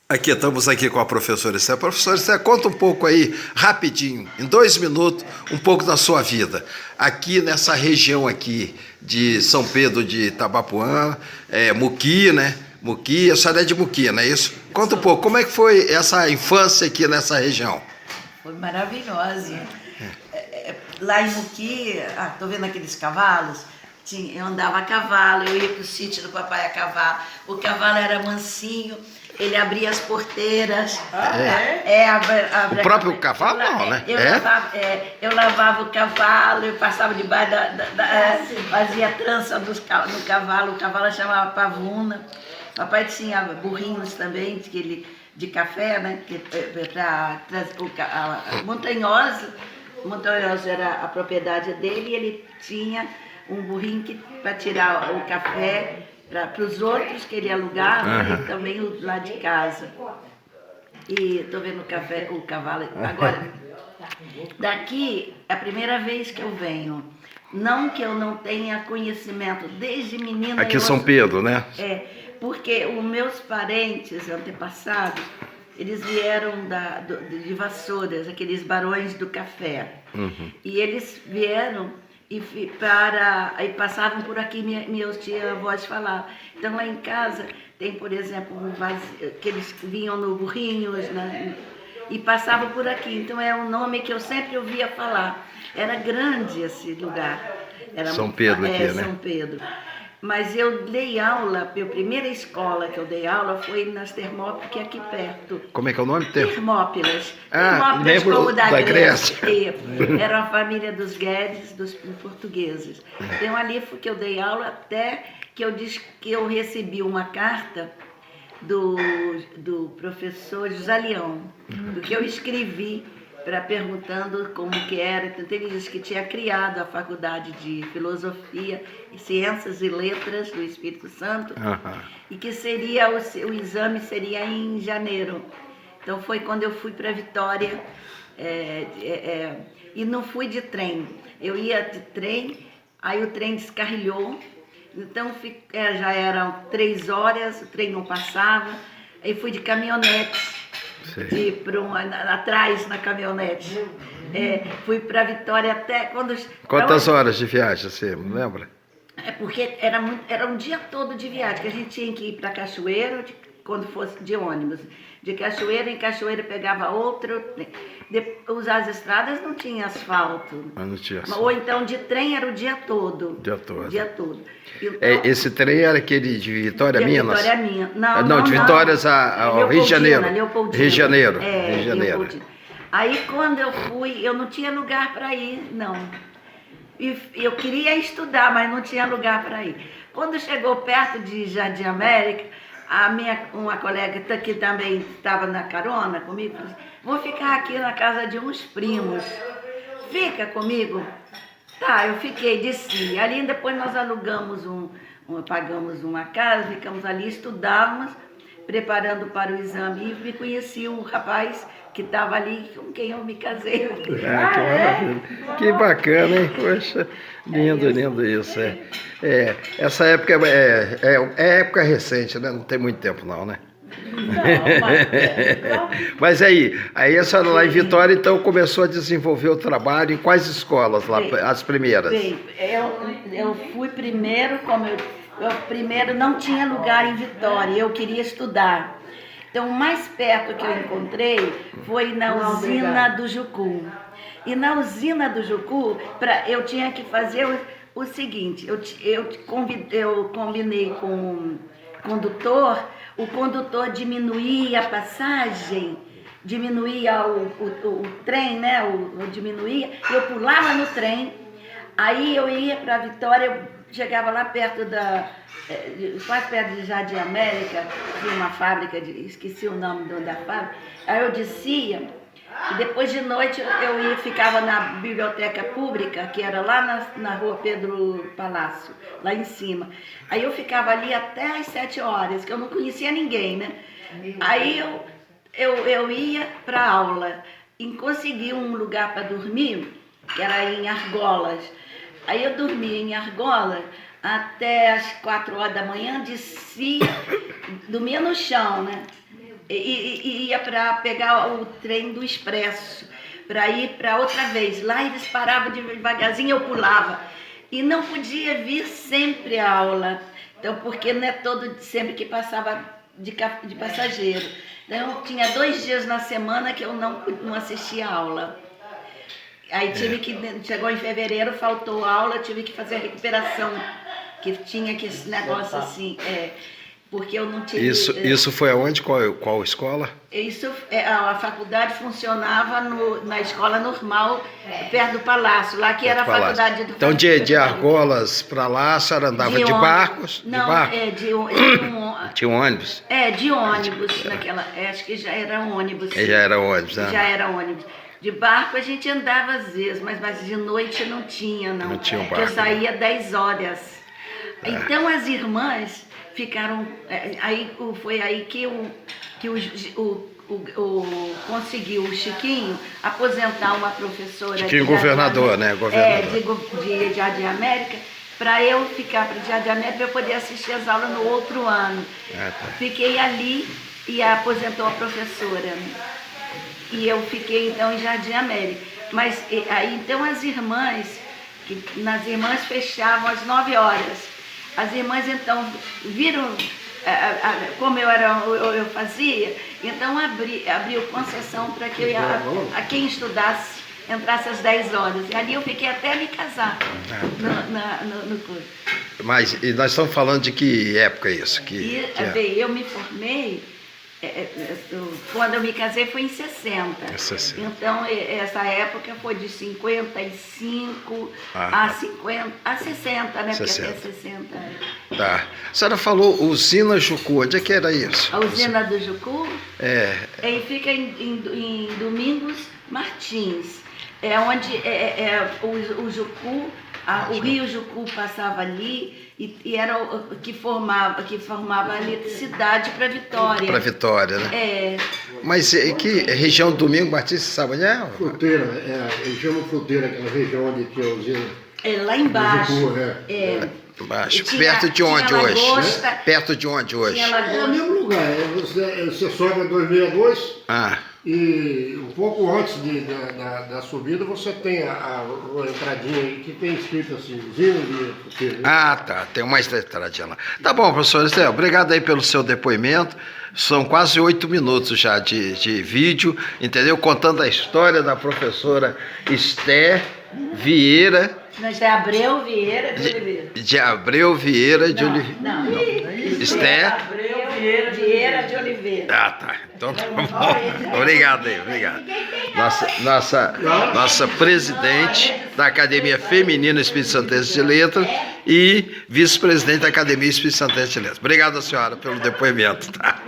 Aqui, estamos aqui com a professora Esther. Professora Esther, conta um pouco aí, rapidinho, em 2 minutos, um pouco da sua vida. Aqui nessa região aqui de São Pedro de Itabapoana, Muqui, né? Muqui, a senhora é de Muqui, não é isso? Conta um pouco, como é que foi essa infância aqui nessa região? Foi maravilhosa. Lá em Muqui, tô vendo aqueles cavalos, eu andava a cavalo, eu ia pro sítio do papai a cavalo. O cavalo era mansinho, ele abria as porteiras. O próprio cavalo não, né? Eu lavava o cavalo, eu passava debaixo fazia trança no cavalo, o cavalo chamava pavuna. Papai tinha burrinhos também, de café, né? Montanhosa era a propriedade dele e ele tinha um burrinho para tirar o café para os outros que ele alugava e também o lá de casa. E estou vendo o cavalo. Agora, daqui é a primeira vez que eu venho. Não que eu não tenha conhecimento, desde menina... Aqui em São Pedro, né? Porque os meus parentes antepassados, eles vieram de Vassouras, aqueles barões do café. E eles vieram e passavam por aqui, meus tia-avós falavam. Então lá em casa tem, por exemplo, que eles vinham no Burrinhos, né? E passavam por aqui. Então é um nome que eu sempre ouvia falar. Era grande esse lugar. São Pedro aqui, né? São Pedro. Mas eu dei aula, a primeira escola que eu dei aula foi nas Termópilas, que é aqui perto. Como é que é o nome? Termópilas. Termópilas, lembro como da Grécia. Era a família dos Guedes, dos portugueses. Então ali foi que eu dei aula até que eu disse que eu recebi uma carta do professor José Leão, do que eu escrevi perguntando como que era. Então ele disse que tinha criado a Faculdade de Filosofia, Ciências e Letras do Espírito Santo e que seria o exame seria em janeiro. Então foi quando eu fui para Vitória e não fui de trem. Eu ia de trem, aí o trem descarrilhou, então já eram 3 horas, o trem não passava, aí fui de caminhonete. Atrás na caminhonete. Fui para Vitória até quando... Quantas horas de viagem, você me lembra? Porque era um dia todo de viagem, que a gente tinha que ir para Cachoeiro, quando fosse de ônibus. De Cachoeiro em Cachoeiro pegava outro. Usar as estradas não tinha asfalto. Mas não tinha asfalto. Ou então de trem era o dia todo. Dia todo. Então, esse trem era aquele de Vitória a Minas? Vitória a Minas. Não, de Vitórias ao Rio de Janeiro. Rio de Janeiro. Aí quando eu fui, eu não tinha lugar para ir, não. E eu queria estudar, mas não tinha lugar para ir. Quando chegou perto de Jardim América, uma colega que também estava na carona comigo, falou assim, vou ficar aqui na casa de uns primos. Fica comigo? Tá, eu fiquei, desci. Ali depois nós alugamos pagamos uma casa, ficamos ali, estudávamos, preparando para o exame. E me conheci um rapaz que estava ali, com quem eu me casei. Que maravilha. Que bacana, hein? Poxa, lindo isso. Essa época é época recente, né? Não tem muito tempo não, né? Mas aí a senhora lá em Vitória, então, começou a desenvolver o trabalho em quais escolas lá, as primeiras? Eu fui primeiro, eu primeiro não tinha lugar em Vitória, eu queria estudar. Então, o mais perto que eu encontrei foi na usina do Jucu. E na usina do Jucu, eu tinha que fazer o seguinte, eu combinei com o condutor diminuía a passagem, diminuía o trem, né? Diminuía, eu pulava no trem, aí eu ia para Vitória, eu chegava lá perto quase perto de Jardim América, tinha uma fábrica, esqueci o nome da fábrica, aí eu descia, e depois de noite eu ficava na biblioteca pública, que era lá na rua Pedro Palácio, lá em cima. Aí eu ficava ali até às 7 horas, que eu não conhecia ninguém, né? Aí eu ia para a aula e consegui um lugar para dormir, que era em Argolas. Aí eu dormia em Argola até as 4 horas da manhã, descia, dormia no chão, né? e ia para pegar o trem do Expresso, para ir para outra vez. Lá eles paravam devagarzinho, eu pulava. E não podia vir sempre a aula, então, porque não é todo sempre que passava de passageiro. Então, tinha 2 dias na semana que eu não assistia a aula. Aí chegou em fevereiro, faltou aula, tive que fazer a recuperação, que tinha que esse negócio assim, porque eu não tive... Isso foi aonde? Qual escola? A faculdade funcionava na escola normal, perto do Palácio, lá que era a faculdade do... Então, de Argolas para lá, a senhora andava de barcos? Não, tinha um ônibus? De ônibus, acho que já era ônibus. Já era ônibus, né? Já era ônibus. De barco a gente andava às vezes, mas de noite não tinha, não. Não tinha um barco. Porque eu saía 10 horas. Então as irmãs ficaram... foi aí que conseguiu o Chiquinho aposentar uma professora... Chiquinho governador, né? Governador. De Jardim América, para eu ficar para Jardim América, para eu poder assistir as aulas no outro ano. Fiquei ali e aposentou a professora. E eu fiquei, então, em Jardim América. Mas aí, então, nas irmãs fechavam às 9 horas. As irmãs, então, viram como eu fazia, então abriu concessão para que a quem estudasse entrasse às 10 horas. E ali eu fiquei até me casar no curso. Mas e nós estamos falando de que época isso? Eu me formei... Quando eu me casei foi em 60. Então, essa época foi de 55 a 60, né? 60. Porque até 60. Tá. A senhora falou usina Jucu, onde é que era isso? A usina do Jucu? Fica em Domingos Martins. É onde o Jucu, o rio Jucu passava ali e era o que formava a eletricidade para Vitória. Para Vitória, né? Mas que região do Domingos Martins, você sabe onde é? Fruteira, eles chamam Fruteira, aquela região onde tinha a usina. Lá embaixo. Jucu, embaixo. Perto de onde hoje? Né? Perto de onde hoje? É o mesmo lugar. Você sobe a 262 e um pouco antes da subida você tem a entradinha aí que tem escrito assim, usina de Fruteira. Tá. Tem uma entradinha lá. Tá bom, professor Esther, obrigado aí pelo seu depoimento. São quase 8 minutos já de vídeo, entendeu? Contando a história da professora Esther Vieira. De Abreu Vieira de Oliveira. De Abreu Vieira de Oliveira. Não. Esther Abreu Vieira de Oliveira. Tá. Então tá bom. Obrigado aí, obrigado. Nossa presidente da Academia Feminina Espírito Santense de Letras e vice-presidente da Academia Espírito Santense de Letras. Obrigado, senhora, pelo depoimento. Tá?